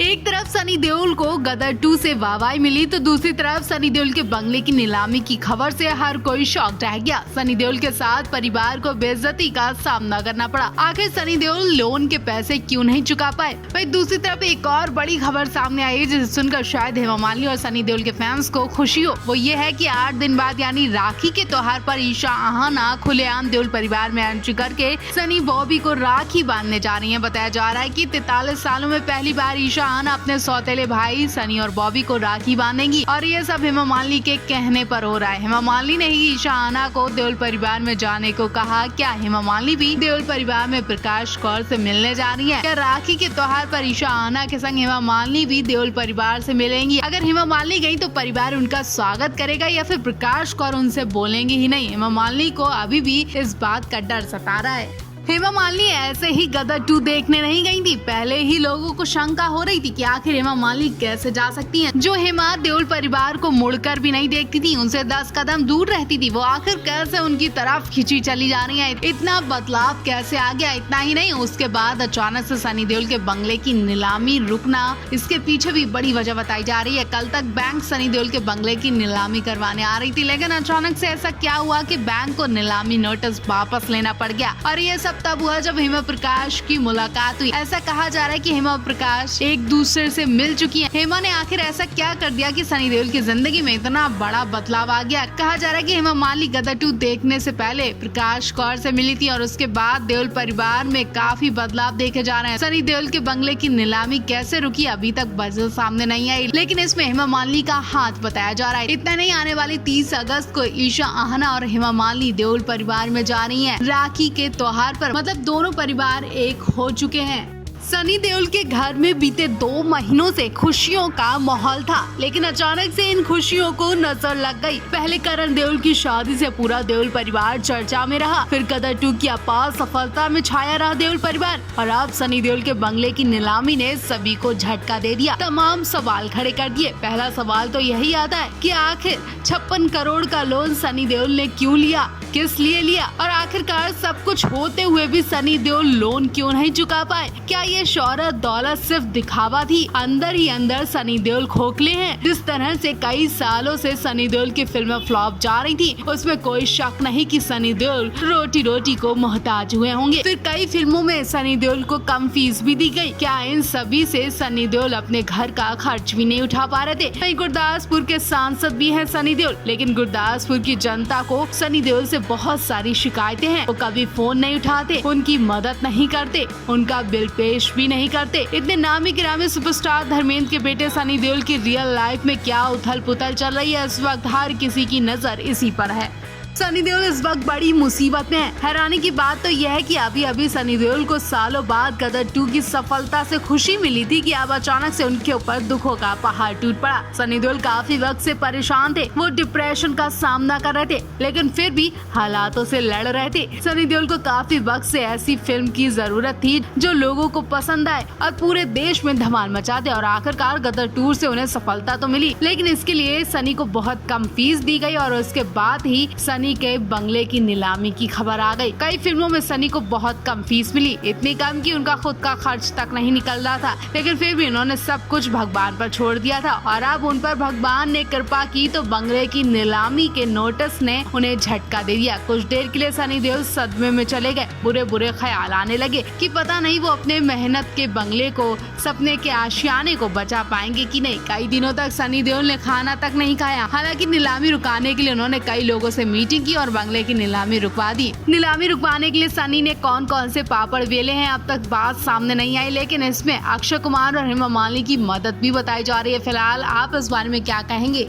एक तरफ सनी देओल को गदर 2 से वाहवाही मिली तो दूसरी तरफ सनी देओल के बंगले की नीलामी की खबर से हर कोई शॉक रह गया। सनी देओल के साथ परिवार को बेइज्जती का सामना करना पड़ा। आखिर सनी देओल लोन के पैसे क्यों नहीं चुका पाए? वहीं दूसरी तरफ एक और बड़ी खबर सामने आई जिसे सुनकर शायद हेमा मालिनी और सनी देओल के फैंस को खुशी हो। वो ये है कि 8 दिन बाद यानी राखी के त्योहार पर ईशा आहाना खुलेआम देओल परिवार में एंट्री करके सनी बॉबी को राखी बांधने जा रही है। बताया जा रहा है कि 43 सालों में पहली बार ईशा आहाना अपने सौतेले भाई सनी और बॉबी को राखी बांधेंगी और ये सब हेमा मालिनी के कहने पर हो रहा है। हेमा मालिनी ने ही ईशा आहाना को देओल परिवार में जाने को कहा। क्या हेमा मालिनी भी देओल परिवार में प्रकाश कौर से मिलने जा रही है? क्या राखी के त्योहार पर ईशा आहाना के संग हेमा मालिनी भी देओल परिवार से मिलेंगी? अगर हेमा मालिनी गई तो परिवार उनका स्वागत करेगा या फिर प्रकाश कौर उनसे बोलेंगे ही नहीं? हेमा मालिनी को अभी भी इस बात का डर सता रहा है। हेमा मालिनी ऐसे ही गदर 2 देखने नहीं गई थी। पहले ही लोगों को शंका हो रही थी कि आखिर हेमा मालिनी कैसे जा सकती हैं। जो हेमा देओल परिवार को मुड़कर भी नहीं देखती थी, उनसे 10 कदम दूर रहती थी, वो आखिर कैसे उनकी तरफ खिंची चली जा रही है? इतना बदलाव कैसे आ गया? इतना ही नहीं, उसके बाद अचानक से सनी देओल के बंगले की नीलामी रुकना, इसके पीछे भी बड़ी वजह बताई जा रही है। कल तक बैंक सनी देओल के बंगले की नीलामी करवाने आ रही थी, लेकिन अचानक से ऐसा क्या हुआ कि बैंक को नीलामी नोटिस वापस लेना पड़ गया? और ये सब तब हुआ जब हेमा प्रकाश की मुलाकात हुई। ऐसा कहा जा रहा है कि हेमा प्रकाश एक दूसरे से मिल चुकी हैं। हेमा ने आखिर ऐसा क्या कर दिया कि सनी देओल की जिंदगी में इतना बड़ा बदलाव आ गया? कहा जा रहा है कि हेमा मालिनी गदर 2 देखने से पहले प्रकाश कौर से मिली थी और उसके बाद देओल परिवार में काफी बदलाव देखे जा रहे हैं। सनी देओल के बंगले की नीलामी कैसे रुकी अभी तक वजह सामने नहीं आई, लेकिन इसमें हेमा मालिनी का हाथ बताया जा रहा है। इतना नहीं, आने वाली 30 अगस्त को ईशा आहाना और हेमा मालिनी देओल परिवार में जा रही है राखी के त्योहार पर। मतलब दोनों परिवार एक हो चुके हैं। सनी देओल के घर में बीते 2 महीनों से खुशियों का माहौल था, लेकिन अचानक से इन खुशियों को नजर लग गई। पहले करण देओल की शादी से पूरा देओल परिवार चर्चा में रहा, फिर गदर 2 की अपार सफलता में छाया रहा देओल परिवार, और अब सनी देओल के बंगले की नीलामी ने सभी को झटका दे दिया। तमाम सवाल खड़े कर दिए। पहला सवाल तो यही आता है कि आखिर 56 करोड़ का लोन सनी देओल ने क्यों लिया, किस लिए लिया, और आखिरकार सब कुछ होते हुए भी सनी देओल लोन क्यों नहीं चुका पाए? क्या ये शोहरत दौलत सिर्फ दिखावा थी? अंदर ही अंदर सनी देओल खोखले हैं। जिस तरह से कई सालों से सनी देओल की फिल्में फ्लॉप जा रही थी, उसमें कोई शक नहीं कि सनी देओल रोटी रोटी को मोहताज हुए होंगे। फिर कई फिल्मों में सनी देओल को कम फीस भी दी गई। क्या इन सभी से सनी देओल अपने घर का खर्च भी नहीं उठा पा रहे थे? वहीं गुरदासपुर के सांसद भी हैं सनी देओल, लेकिन गुरदासपुर की जनता को सनी देओल से बहुत सारी शिकायतें हैं। वो कभी फोन नहीं उठाते, उनकी मदद नहीं करते, उनका बिल पेश भी नहीं करते। इतने नामी गिरामी सुपरस्टार धर्मेंद्र के बेटे सनी देओल की रियल लाइफ में क्या उथल पुथल चल रही है, इस वक्त हर किसी की नजर इसी पर है। सनी देओल इस वक्त बड़ी मुसीबत में है। हैरानी की बात तो यह है कि अभी अभी सनी देओल को सालों बाद गदर 2 की सफलता से खुशी मिली थी कि अब अचानक से उनके ऊपर दुखों का पहाड़ टूट पड़ा। सनी देओल काफी वक्त से परेशान थे, वो डिप्रेशन का सामना कर रहे थे, लेकिन फिर भी हालातों से लड़ रहे थे। सनी देओल को काफी वक्त से ऐसी फिल्म की जरूरत थी जो लोगों को पसंद आए और पूरे देश में धमाल मचा दे, और आखिरकार गदर 2 से उन्हें सफलता तो मिली, लेकिन इसके लिए सनी को बहुत कम फीस दी गई और उसके बाद ही सनी के बंगले की नीलामी की खबर आ गई। कई फिल्मों में सनी को बहुत कम फीस मिली, इतनी कम कि उनका खुद का खर्च तक नहीं निकल रहा था, लेकिन फिर भी उन्होंने सब कुछ भगवान पर छोड़ दिया था, और अब उन पर भगवान ने कृपा की तो बंगले की नीलामी के नोटिस ने उन्हें झटका दे दिया। कुछ देर के लिए सनी देओल सदमे में चले गए। बुरे बुरे ख्याल आने लगे कि पता नहीं वो अपने मेहनत के बंगले को, सपने के आशियाने को बचा पाएंगे कि नहीं। कई दिनों तक सनी देओल ने खाना तक नहीं खाया। हालांकि नीलामी रुकाने के लिए उन्होंने कई लोगों से मीटिंग की और बंगले की नीलामी रुकवा दी। नीलामी रुकवाने के लिए सनी ने कौन कौन से पापड़ बेले हैं अब तक बात सामने नहीं आई, लेकिन इसमें अक्षय कुमार और हेमा मालिनी की मदद भी बताई जा रही है। फिलहाल आप इस बारे में क्या कहेंगे?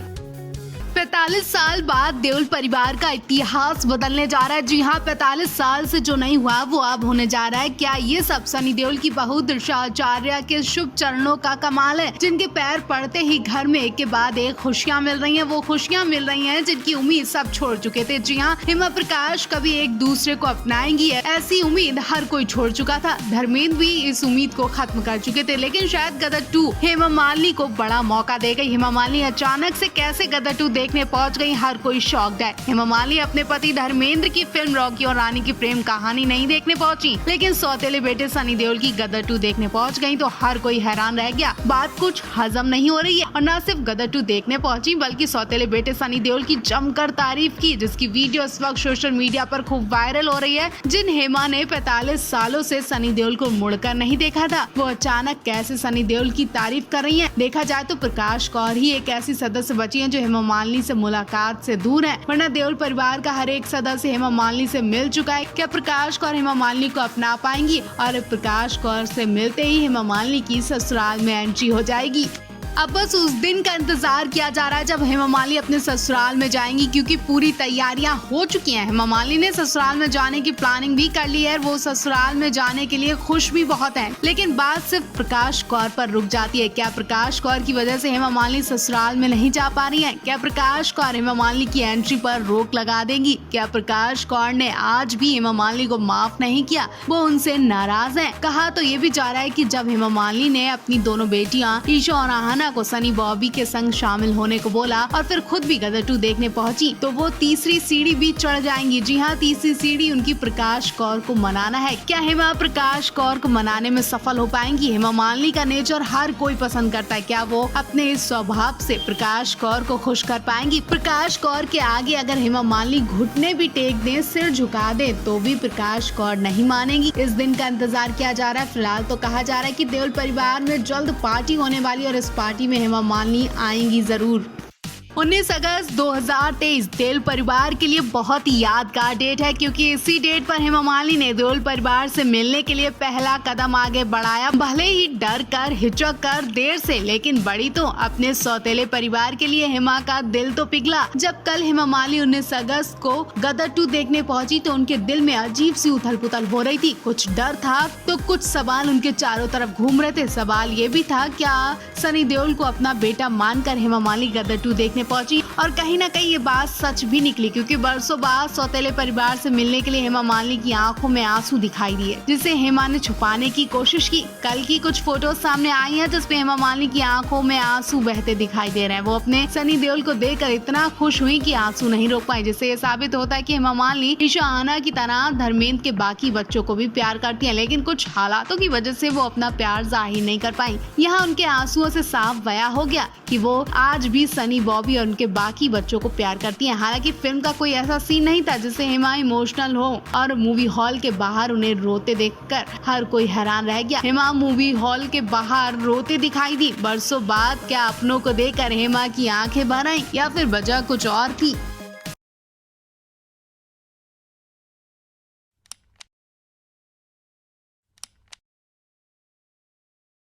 45 साल बाद देओल परिवार का इतिहास बदलने जा रहा है। जी हाँ, 45 साल से जो नहीं हुआ वो अब होने जा रहा है। क्या ये सब सनी देओल की बहू दिशा आचार्य के शुभ चरणों का कमाल है, जिनके पैर पड़ते ही घर में एक के बाद एक खुशियाँ मिल रही हैं? वो खुशियाँ मिल रही हैं जिनकी उम्मीद सब छोड़ चुके थे। जी हाँ, हेमा प्रकाश कभी एक दूसरे को अपनाएंगी, ऐसी उम्मीद हर कोई छोड़ चुका था। धर्मेंद्र भी इस उम्मीद को खत्म कर चुके थे, लेकिन शायद गदर 2 हेमा मालिनी को बड़ा मौका दे गई। हेमा मालिनी अचानक से कैसे गदर 2 देखने पहुंच गई, हर कोई शॉक्ड है। हेमा मालिनी अपने पति धर्मेंद्र की फिल्म रॉकी और रानी की प्रेम कहानी नहीं देखने पहुंची, लेकिन सौतेले बेटे सनी देओल की गदर 2 देखने पहुंच गई तो हर कोई हैरान रह गया। बात कुछ हजम नहीं हो रही है और न सिर्फ गदर 2 देखने पहुंची बल्कि सौतेले बेटे सनी देओल की जमकर तारीफ की, जिसकी वीडियो इस वक्त सोशल मीडिया पर खूब वायरल हो रही है। जिन हेमा ने 45 सालों से सनी देओल को मुड़कर नहीं देखा था, वो अचानक कैसे सनी देओल की तारीफ कर रही हैं। देखा जाए तो प्रकाश कौर ही एक ऐसी सदस्य बची हैं जो हेमा मालिनी से मुलाकात से दूर है, वरना देओल परिवार का हर एक सदस्य हेमा मालिनी से मिल चुका है। क्या प्रकाश कौर हेमा मालिनी को अपना पाएंगी? और प्रकाश कौर से मिलते ही हेमा मालिनी की ससुराल में एंट्री हो जाएगी। अब बस उस दिन का इंतजार किया जा रहा है जब हेमा मालिनी अपने ससुराल में जाएंगी, क्योंकि पूरी तैयारियां हो चुकी हैं। हेमा मालिनी ने ससुराल में जाने की प्लानिंग भी कर ली है, वो ससुराल में जाने के लिए खुश भी बहुत हैं। लेकिन बात सिर्फ प्रकाश कौर पर रुक जाती है। क्या प्रकाश कौर की वजह से हेमा मालिनी ससुराल में नहीं जा पा रही है? क्या प्रकाश कौर हेमा मालिनी की एंट्री पर रोक लगा देंगी? क्या प्रकाश कौर ने आज भी हेमा मालिनी को माफ नहीं किया, वो उनसे नाराज है? कहा तो ये भी जा रहा है कि जब हेमा मालिनी ने अपनी दोनों बेटियां ईशा और आहना को सनी बॉबी के संग शामिल होने को बोला और फिर खुद भी गदर 2 देखने पहुंची, तो वो तीसरी सीढ़ी भी चढ़ जाएंगी। जी हाँ, तीसरी सीढ़ी उनकी प्रकाश कौर को मनाना है। क्या हेमा प्रकाश कौर को मनाने में सफल हो पाएंगी? हेमा मालिनी का नेचर हर कोई पसंद करता है, क्या वो अपने इस स्वभाव से प्रकाश कौर को खुश कर पाएंगी? प्रकाश कौर के आगे अगर हेमा मालिनी घुटने भी टेक दें, सिर झुका दे, तो भी प्रकाश कौर नहीं मानेंगी। इस दिन का इंतजार किया जा रहा है। फिलहाल तो कहा जा रहा है कि देओल परिवार में जल्द पार्टी होने वाली और इस पार्टी में हेमा मालिनी आएंगी जरूर। 19 अगस्त 2023 देओल परिवार के लिए बहुत ही यादगार डेट है, क्योंकि इसी डेट पर हेमा मालिनी ने देओल परिवार से मिलने के लिए पहला कदम आगे बढ़ाया। भले ही डर कर, हिचक कर, देर से, लेकिन बड़ी तो अपने सौतेले परिवार के लिए हेमा का दिल तो पिघला। जब कल हेमा मालिनी 19 अगस्त को गदर 2 देखने पहुंची तो उनके दिल में अजीब सी उथल पुथल हो रही थी। कुछ डर था तो कुछ सवाल उनके चारों तरफ घूम रहे थे। सवाल ये भी था, क्या सनी देओल को अपना बेटा मानकर हेमा मालिनी गदर 2 देखने पहुंची? और कहीं ना कहीं ये बात सच भी निकली, क्योंकि बरसों बाद सौतेले परिवार से मिलने के लिए हेमा मालिनी की आंखों में आंसू दिखाई दिए, जिसे हेमा ने छुपाने की कोशिश की। कल की कुछ फोटोज सामने आई हैं जिसमें हेमा मालिनी की आंखों में आंसू बहते दिखाई दे रहे हैं। वो अपने सनी देओल को देखकर इतना खुश हुई कि आंसू नहीं रोक पाई, जिससे ये साबित होता है कि हेमा मालिनी ईशा आहना की तरह धर्मेंद्र के बाकी बच्चों को भी प्यार करती है, लेकिन कुछ हालातों की वजह से वो अपना प्यार जाहिर नहीं कर पाई। यहाँ उनके आंसुओं से साफ बयां हो गया कि वो आज भी सनी बॉबी और उनके बाकी बच्चों को प्यार करती हैं। हालांकि फिल्म का कोई ऐसा सीन नहीं था जिससे हेमा इमोशनल हो और मूवी हॉल के बाहर उन्हें रोते देखकर हर कोई हैरान रह गया। हेमा मूवी हॉल के बाहर रोते दिखाई दी। बरसों बाद क्या अपनों को देखकर हेमा की आंखें भर आई या फिर वजह कुछ और थी?